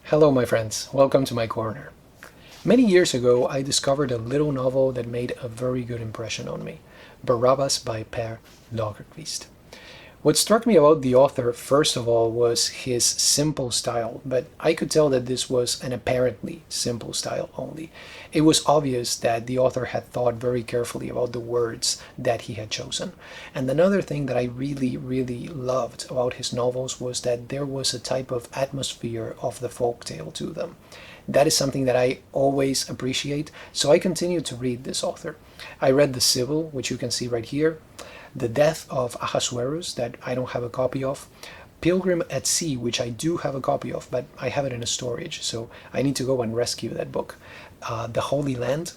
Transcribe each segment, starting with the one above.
Hello, my friends. Welcome to my corner. Many years ago, I discovered a little novel that made a very good impression on me, Barabbas by Pär Lagerkvist. What struck me about the author, first of all, was his simple style, but I could tell that this was an apparently simple style only. It was obvious that the author had thought very carefully about the words that he had chosen. And another thing that I really loved about his novels was that there was a type of atmosphere of the folktale to them. That is something that I always appreciate, so I continued to read this author. I read The Sibyl, which you can see right here, The Death of Ahasuerus, that I don't have a copy of, Pilgrim at Sea, which I do have a copy of, but I have it in a storage, so I need to go and rescue that book, The Holy Land.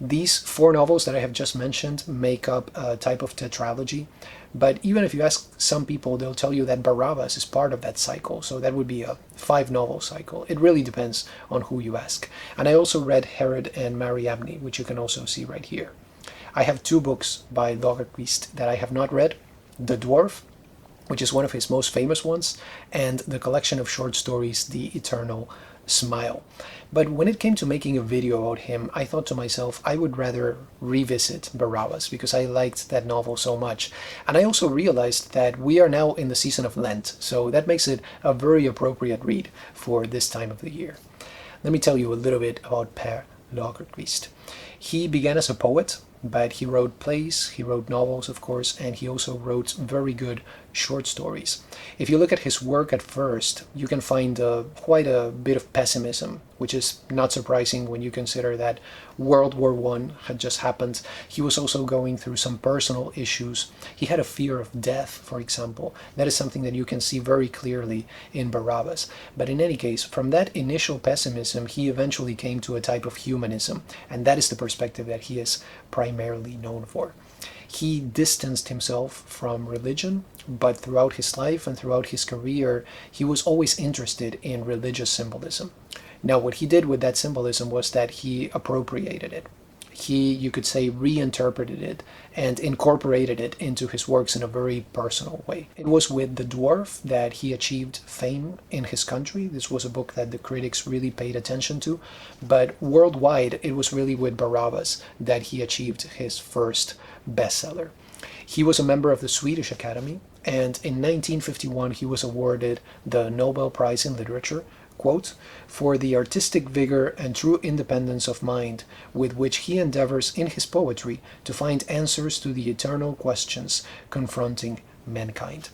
These four novels that I have just mentioned make up a type of tetralogy, but even if you ask some people, they'll tell you that Barabbas is part of that cycle, so that would be a 5 novel cycle. It really depends on who you ask. And I also read Herod and Mariamne, which you can also see right here. I have 2 books by Lagerkvist that I have not read, The Dwarf, which is one of his most famous ones, and the collection of short stories, The Eternal Smile. But when it came to making a video about him, I thought to myself I would rather revisit Barabbas because I liked that novel so much. And I also realized that we are now in the season of Lent, so that makes it a very appropriate read for this time of the year. Let me tell you a little bit about Pär Lagerkvist. He began as a poet, but he wrote plays, he wrote novels, of course, and he also wrote very good short stories. If you look at his work at first, you can find quite a bit of pessimism, which is not surprising when you consider that World War I had just happened. He was also going through some personal issues. He had a fear of death, for example. That is something that you can see very clearly in Barabbas. But in any case, from that initial pessimism, he eventually came to a type of humanism, and that is the perspective that he is primarily known for. He distanced himself from religion, but throughout his life and throughout his career, he was always interested in religious symbolism. Now, what he did with that symbolism was that he appropriated it. He, you could say, reinterpreted it and incorporated it into his works in a very personal way. It was with The Dwarf that he achieved fame in his country. This was a book that the critics really paid attention to, but worldwide it was really with Barabbas that he achieved his first bestseller. He was a member of the Swedish Academy, and in 1951 he was awarded the Nobel Prize in Literature, quote, for the artistic vigor and true independence of mind with which he endeavors in his poetry to find answers to the eternal questions confronting mankind.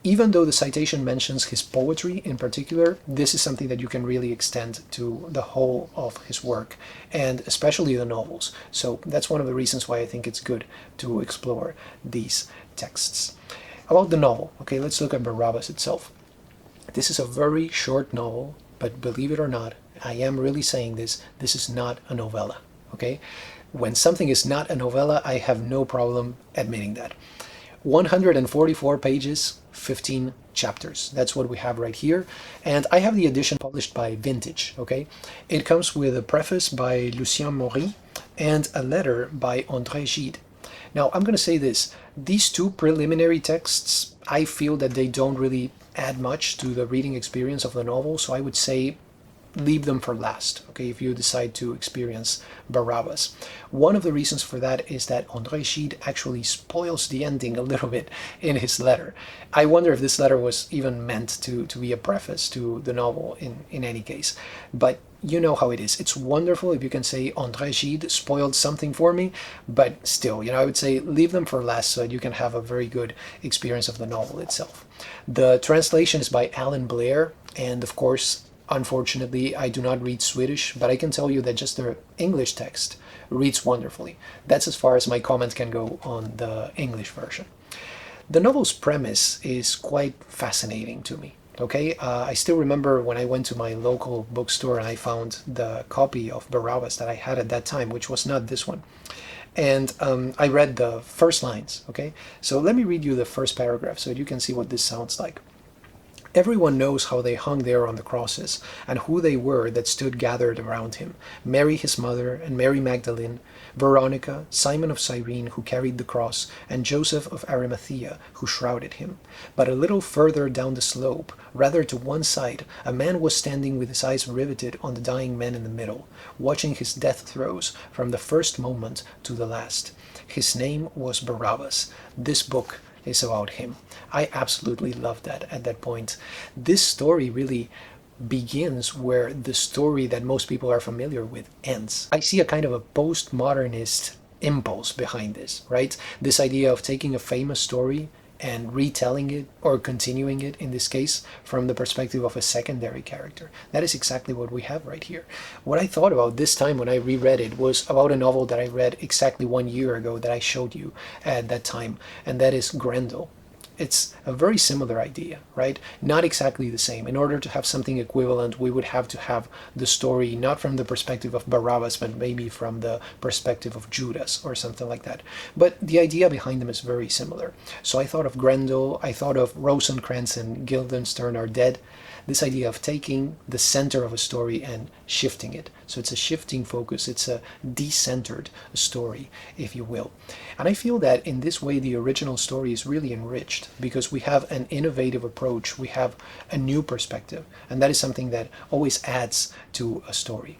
Even though the citation mentions his poetry in particular, this is something that you can really extend to the whole of his work, and especially the novels. So that's one of the reasons why I think it's good to explore these texts. About the novel, okay, let's look at Barabbas itself. This is a very short novel, but believe it or not, I am really saying this is not a novella, okay? When something is not a novella, I have no problem admitting that. 144 pages, 15 chapters. That's what we have right here. And I have the edition published by Vintage, okay? It comes with a preface by Lucien Maury and a letter by André Gide. Now, I'm going to say this. These 2 preliminary texts, I feel that they don't really add much to the reading experience of the novel, so I would say leave them for last, okay, if you decide to experience Barabbas. One of the reasons for that is that André Gide actually spoils the ending a little bit in his letter. I wonder if this letter was even meant to be a preface to the novel in any case. But you know how it is. It's wonderful if you can say André Gide spoiled something for me, but still, I would say leave them for last so that you can have a very good experience of the novel itself. The translation is by Alan Blair, and of course, unfortunately, I do not read Swedish, but I can tell you that just the English text reads wonderfully. That's as far as my comment can go on the English version. The novel's premise is quite fascinating to me. Okay, I still remember when I went to my local bookstore and I found the copy of Barabbas that I had at that time, which was not this one. And I read the first lines, okay? So let me read you the first paragraph so you can see what this sounds like. Everyone knows how they hung there on the crosses, and who they were that stood gathered around him: Mary his mother, and Mary Magdalene, Veronica, Simon of Cyrene, who carried the cross, and Joseph of Arimathea, who shrouded him. But a little further down the slope, rather to one side, a man was standing with his eyes riveted on the dying man in the middle, watching his death throes from the first moment to the last. His name was Barabbas. This book is about him. I absolutely love that at that point. This story really begins where the story that most people are familiar with ends. I see a kind of a postmodernist impulse behind this, right? This idea of taking a famous story and retelling it, or continuing it in this case, from the perspective of a secondary character. That is exactly what we have right here. What I thought about this time when I reread it was about a novel that I read exactly 1 year ago that I showed you at that time, and that is Grendel. It's a very similar idea, right? Not exactly the same. In order to have something equivalent, we would have to have the story not from the perspective of Barabbas, but maybe from the perspective of Judas or something like that. But the idea behind them is very similar. So I thought of Grendel, I thought of Rosencrantz and Guildenstern Are Dead. This idea of taking the center of a story and shifting it. So it's a shifting focus, it's a decentered story, if you will. And I feel that in this way the original story is really enriched because we have an innovative approach, we have a new perspective, and that is something that always adds to a story.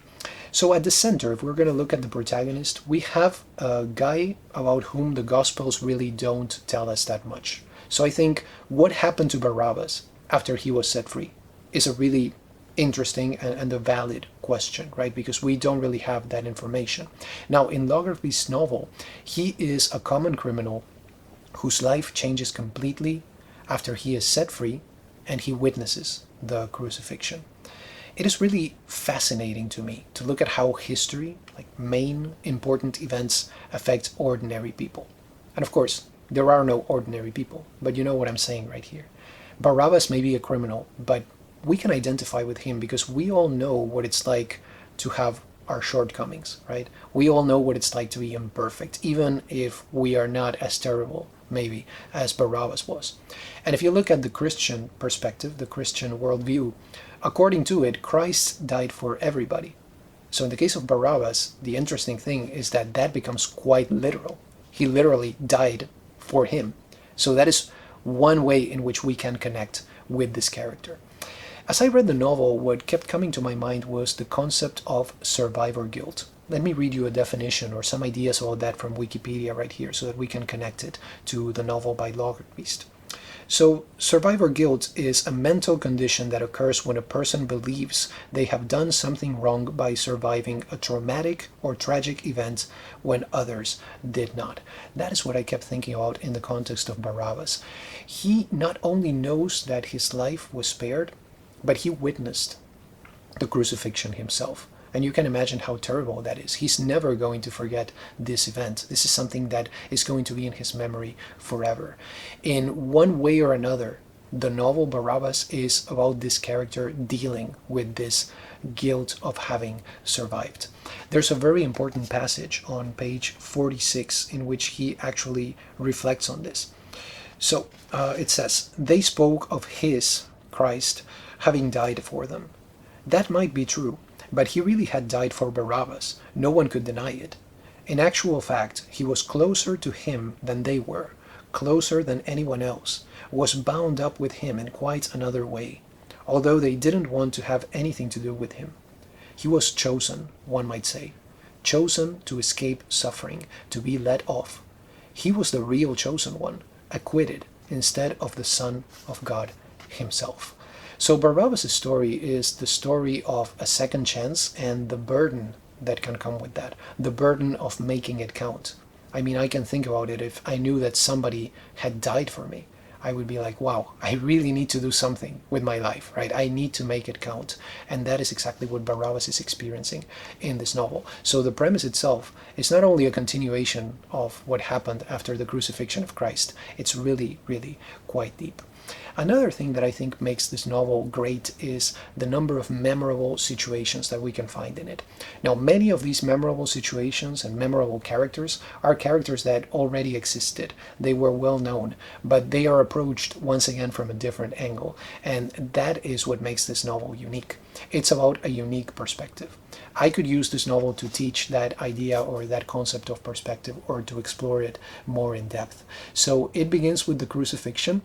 So at the center, if we're going to look at the protagonist, we have a guy about whom the Gospels really don't tell us that much. So I think what happened to Barabbas after he was set free is a really interesting and a valid question, right? Because we don't really have that information. Now, in Lagerkvist's novel, he is a common criminal whose life changes completely after he is set free and he witnesses the crucifixion. It is really fascinating to me to look at how history, like main important events, affect ordinary people. And of course, there are no ordinary people, but you know what I'm saying right here. Barabbas may be a criminal, but we can identify with him because we all know what it's like to have our shortcomings, right? We all know what it's like to be imperfect, even if we are not as terrible, maybe, as Barabbas was. And if you look at the Christian perspective, the Christian worldview, according to it, Christ died for everybody. So in the case of Barabbas, the interesting thing is that that becomes quite literal. He literally died for him. So that is one way in which we can connect with this character. As I read the novel, what kept coming to my mind was the concept of survivor guilt. Let me read you a definition or some ideas about that from Wikipedia right here so that we can connect it to the novel by Lagerkvist. So, survivor guilt is a mental condition that occurs when a person believes they have done something wrong by surviving a traumatic or tragic event when others did not. That is what I kept thinking about in the context of Barabbas. He not only knows that his life was spared, but he witnessed the crucifixion himself. And you can imagine how terrible that is. He's never going to forget this event. This is something that is going to be in his memory forever. In one way or another, the novel Barabbas is about this character dealing with this guilt of having survived. There's a very important passage on page 46 in which he actually reflects on this. So it says, "They spoke of his, Christ, having died for them. That might be true, but he really had died for Barabbas. No one could deny it. In actual fact, he was closer to him than they were, closer than anyone else, was bound up with him in quite another way, although they didn't want to have anything to do with him. He was chosen, one might say, chosen to escape suffering, to be let off. He was the real chosen one, acquitted instead of the Son of God himself." So Barabbas' story is the story of a second chance and the burden that can come with that, the burden of making it count. I mean, I can think about it. If I knew that somebody had died for me, I would be like, wow, I really need to do something with my life, right? I need to make it count. And that is exactly what Barabbas is experiencing in this novel. So the premise itself is not only a continuation of what happened after the crucifixion of Christ, it's really, really quite deep. Another thing that I think makes this novel great is the number of memorable situations that we can find in it. Now, many of these memorable situations and memorable characters are characters that already existed. They were well known, but they are approached once again from a different angle. And that is what makes this novel unique. It's about a unique perspective. I could use this novel to teach that idea or that concept of perspective, or to explore it more in depth. So it begins with the crucifixion.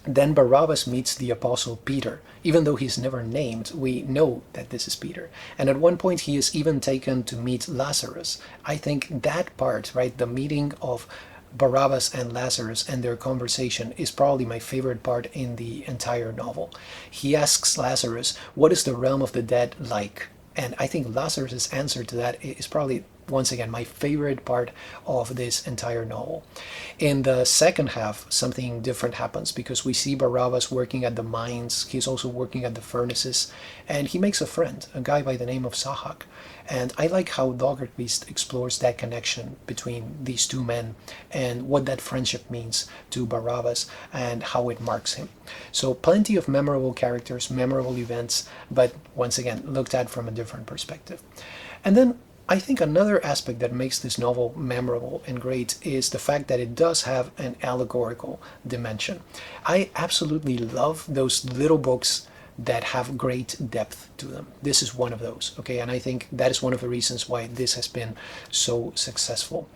Then Barabbas meets the apostle Peter. Even though he's never named, we know that this is Peter. And at one point he is even taken to meet Lazarus. I think that part, right, the meeting of Barabbas and Lazarus and their conversation, is probably my favorite part in the entire novel. He asks Lazarus, what is the realm of the dead like? And I think Lazarus' answer to that is probably, once again, my favorite part of this entire novel. In the second half, something different happens, because we see Barabbas working at the mines. He's also working at the furnaces, and he makes a friend, a guy by the name of Sahak. And I like how Lagerkvist explores that connection between these two men and what that friendship means to Barabbas and how it marks him. So plenty of memorable characters, memorable events, but once again, looked at from a different perspective. And then I think another aspect that makes this novel memorable and great is the fact that it does have an allegorical dimension. I absolutely love those little books that have great depth to them. This is one of those, okay? And I think that is one of the reasons why this has been so successful.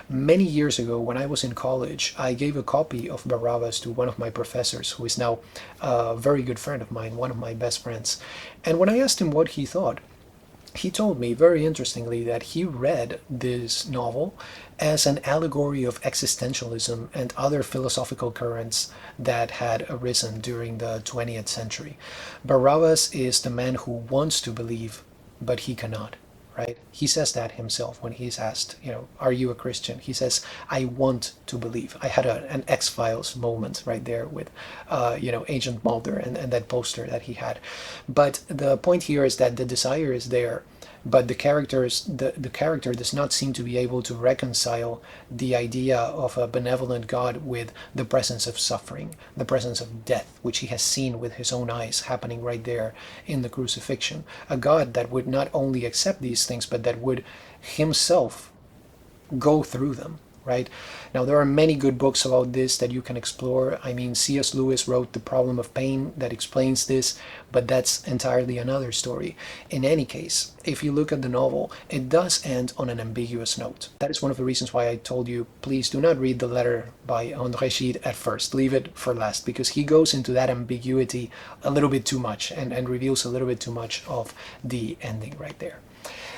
Many years ago, when I was in college, I gave a copy of Barabbas to one of my professors, who is now a very good friend of mine, one of my best friends. And when I asked him what he thought, he told me very interestingly that he read this novel as an allegory of existentialism and other philosophical currents that had arisen during the 20th century. Barabbas is the man who wants to believe, but he cannot, right? He says that himself when he's asked, are you a Christian? He says, I want to believe. I had an X-Files moment right there with, Agent Mulder and that poster that he had. But the point here is that the desire is there, but the character does not seem to be able to reconcile the idea of a benevolent God with the presence of suffering, the presence of death, which he has seen with his own eyes happening right there in the crucifixion. A God that would not only accept these things, but that would himself go through them, right? Now, there are many good books about this that you can explore. I mean, C.S. Lewis wrote The Problem of Pain that explains this, but that's entirely another story. In any case, if you look at the novel, it does end on an ambiguous note. That is one of the reasons why I told you, please do not read the letter by André Gide at first. Leave it for last, because he goes into that ambiguity a little bit too much and reveals a little bit too much of the ending right there.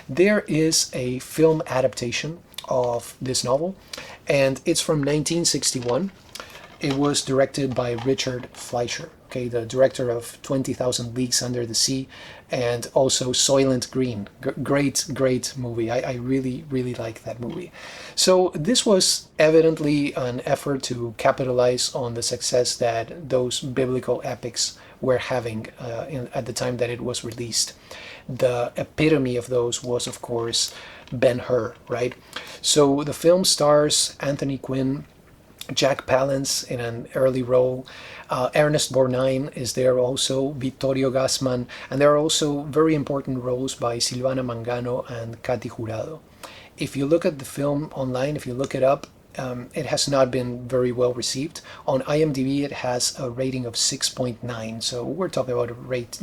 There is a film adaptation of this novel, and it's from 1961. It was directed by Richard Fleischer, okay, the director of 20,000 Leagues Under the Sea, and also Soylent Green. Great movie. I really, really like that movie. So this was evidently an effort to capitalize on the success that those biblical epics were having at the time that it was released. The epitome of those was, of course, Ben-Hur, right? So the film stars Anthony Quinn, Jack Palance in an early role, Ernest Borgnine is there also, Vittorio Gassman, and there are also very important roles by Silvana Mangano and Katy Jurado. If you look at the film online, if you look it up, it has not been very well received. On IMDb, it has a rating of 6.9, so we're talking about a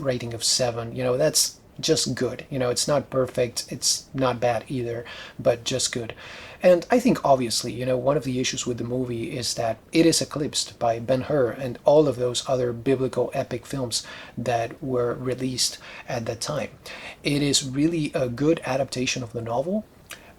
rating of 7. That's just good. It's not perfect, it's not bad either, but just good. And I think obviously, one of the issues with the movie is that it is eclipsed by Ben-Hur and all of those other biblical epic films that were released at that time. It is really a good adaptation of the novel,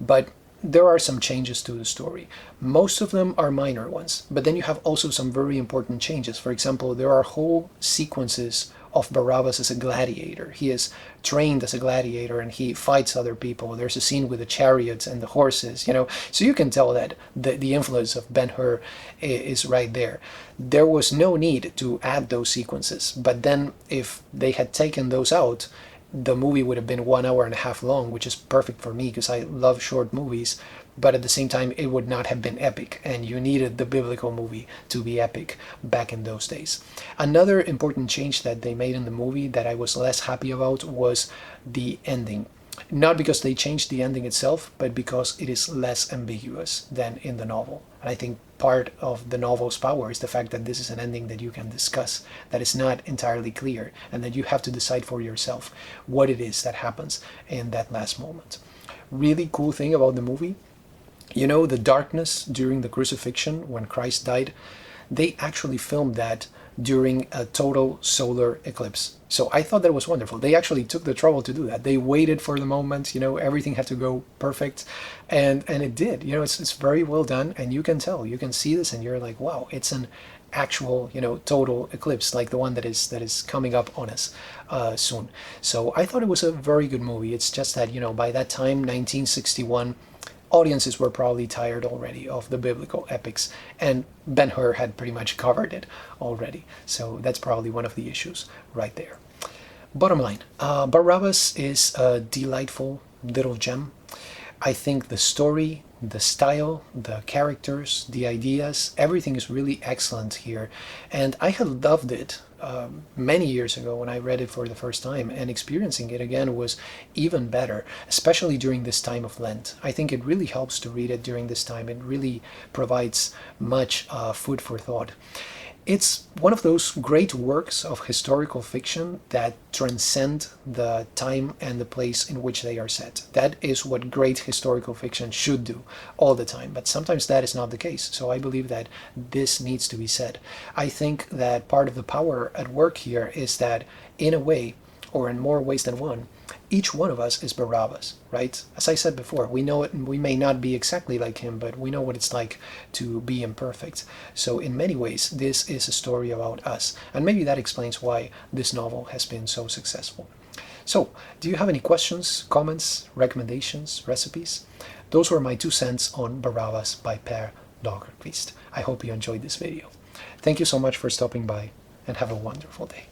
but there are some changes to the story. Most of them are minor ones, but then you have also some very important changes. For example, there are whole sequences of Barabbas as a gladiator. He is trained as a gladiator and he fights other people. There's a scene with the chariots and the horses, so you can tell that the influence of Ben-Hur is right there. There was no need to add those sequences, but then if they had taken those out, the movie would have been 1 hour and a half long, which is perfect for me because I love short movies. But at the same time, it would not have been epic, and you needed the biblical movie to be epic back in those days. Another important change that they made in the movie that I was less happy about was the ending. Not because they changed the ending itself, but because it is less ambiguous than in the novel. And I think part of the novel's power is the fact that this is an ending that you can discuss, that is not entirely clear, and that you have to decide for yourself what it is that happens in that last moment. Really cool thing about the movie, you know, the darkness during the crucifixion when Christ died, they actually filmed that during a total solar eclipse. So I thought that was wonderful. They actually took the trouble to do that. They waited for the moment, you know, everything had to go perfect, and it did. You know, it's very well done, and you can tell, you can see this, and you're like, wow, it's an actual, you know, total eclipse like the one that is coming up on us soon. So I thought it was a very good movie. It's just that, you know, by that time, 1961, audiences were probably tired already of the biblical epics, and Ben-Hur had pretty much covered it already. So that's probably one of the issues right there. Bottom line, Barabbas is a delightful little gem. I think the story, the style, the characters, the ideas, everything is really excellent here. And I had loved it many years ago when I read it for the first time, and experiencing it again was even better, especially during this time of Lent. I think it really helps to read it during this time. It really provides much food for thought. It's one of those great works of historical fiction that transcend the time and the place in which they are set. That is what great historical fiction should do all the time, but sometimes that is not the case. So I believe that this needs to be said. I think that part of the power at work here is that, in a way, or in more ways than one, each one of us is Barabbas, right? As I said before, we know it, and we may not be exactly like him, but we know what it's like to be imperfect. So in many ways, this is a story about us, and maybe that explains why this novel has been so successful. So, do you have any questions, comments, recommendations, recipes? Those were my 2 cents on Barabbas by Pär Lagerkvist. I hope you enjoyed this video. Thank you so much for stopping by, and have a wonderful day.